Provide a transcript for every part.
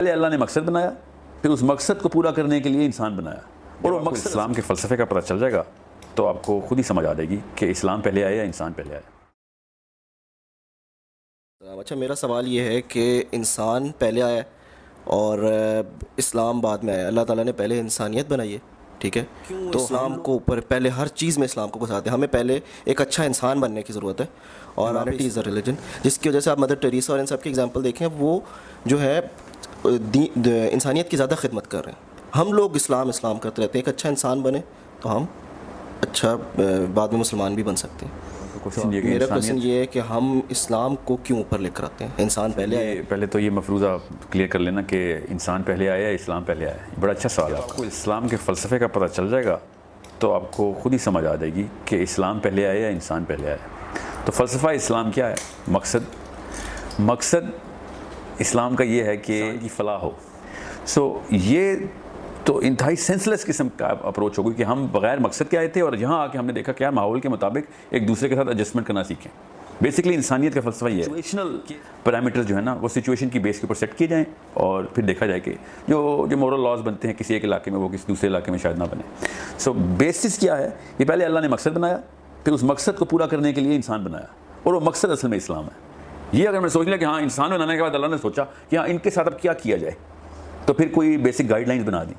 पहले अल्लाह ने मकसद बनाया, फिर उस मकसद को पूरा करने के लिए इंसान बनाया। और वो मकसद इस्लाम के फ़लसफ़े का पता चल जाएगा तो आपको खुद ही समझ आ जाएगी कि इस्लाम पहले आया या इंसान पहले आया। अच्छा, मेरा सवाल ये है कि इंसान पहले आया और इस्लाम बाद में आया। अल्लाह ताला ने पहले इंसानियत बनाई है, ठीक है, तो इस्लाम को ऊपर पहले हर चीज़ में इस्लाम को घुसाते हैं। हमें पहले एक अच्छा इंसान बनने की ज़रूरत है और ह्यूमैनिटी इज़ अ रिलीजन, जिसकी वजह से आप मदर टेरेसा और इन सब की एग्जांपल देखें, वो जो है इंसानियत की ज़्यादा खिदमत कर रहे हैं। हम लोग इस्लाम करते रहते हैं। एक अच्छा इंसान बने तो हम अच्छा बाद में मुसलमान भी बन सकते हैं। मेरा क्वेश्चन ये है कि हम इस्लाम को क्यों ऊपर लेकर आते हैं? इंसान पहले तो ये मफरूज़ा क्लियर कर लेना कि इंसान पहले आया या इस्लाम पहले आया। बड़ा अच्छा सवाल है। आपको इस्लाम के फ़लसफ़े का पता चल जाएगा तो आपको खुद ही समझ आ जाएगी कि इस्लाम पहले आया या इंसान पहले आया। तो फ़लसफ़ा इस्लाम क्या है? मकसद इस्लाम का ये है कि फ़लाह हो। ये तो इंतहाई सेंसलेस किस्म का अप्रोच होगी कि हम बग़ैर मकसद के आए थे और यहाँ आके हमने देखा क्या माहौल के मुताबिक एक दूसरे के साथ एडजस्टमेंट करना सीखें। बेसिकली इंसानियत का फ़लसफ़ा ये है। सिचुएशनल पैरामीटर्स जो है ना, वो सिचुएशन की बेस के ऊपर सेट किए जाएँ और फिर देखा जाए कि जो मोरल लॉज बनते हैं किसी एक इलाके में, वो किसी दूसरे इलाके में शायद ना बने। बेसिस क्या है? ये पहले अल्लाह ने मकसद बनाया, फिर उस मकसद को पूरा करने के लिए इंसान बनाया, और वो मकसद असल में इस्लाम है। ये अगर मैं सोच लिया कि हाँ, इंसान बनाने के बाद अल्लाह ने सोचा कि हाँ, इनके साथ अब क्या किया जाए, तो फिर कोई बेसिक गाइडलाइंस बना दी,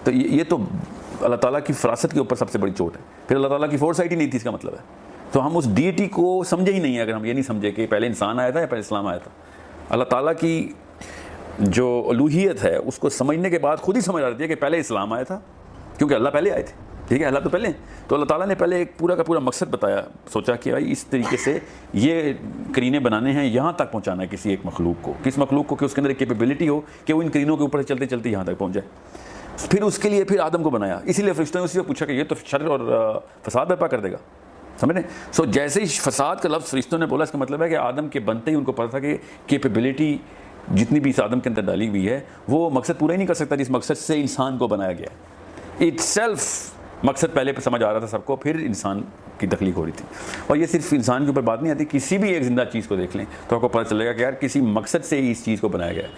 तो ये तो अल्लाह ताला की फरासत के ऊपर सबसे बड़ी चोट है। फिर अल्लाह ताला की फोरसाइट ही नहीं थी, इसका मतलब है। तो हम उस डीटी को समझे ही नहीं है अगर हम ये नहीं समझे कि पहले इंसान आया था या पहले इस्लाम आया था। अल्लाह ताला की जो अलूहियत है उसको समझने के बाद खुद ही समझ आ जाती है कि पहले इस्लाम आया था, क्योंकि अल्लाह पहले आए थे, ठीक है, अल्लाह तो पहले। तो अल्लाह ताला ने पहले एक पूरा का पूरा मकसद बताया, सोचा कि भाई इस तरीके से ये करीने बनाने हैं, यहाँ तक पहुँचाना है किसी एक मखलूक को, किस मखलूक को कि उसके अंदर एक कैपेबिलिटी हो कि वो इन करीनों के ऊपर चलते चलते यहाँ तक पहुँच जाए। फिर उसके लिए फिर आदम को बनाया, इसीलिए फरिश्तों ने उसी से पूछा कि ये तो शर और फसाद बर्पा कर देगा, समझ रहे? जैसे ही फसाद का लफ्ज़ फरिश्तों ने बोला, इसका मतलब है कि आदम के बनते ही उनको पता था कि कैपेबिलिटी जितनी भी इस आदम के अंदर डाली हुई है वो मकसद पूरा ही नहीं कर सकता जिस मकसद से इंसान को बनाया गया। इटसेल्फ मकसद पहले समझ आ रहा था सबको, फिर इंसान की तख्लीक हो रही थी। और ये सिर्फ इंसान के ऊपर बात नहीं आती, किसी भी एक ज़िंदा चीज़ को देख लें तो आपको पता चलेगा कि यार किसी मकसद से ही इस चीज़ को बनाया गया है।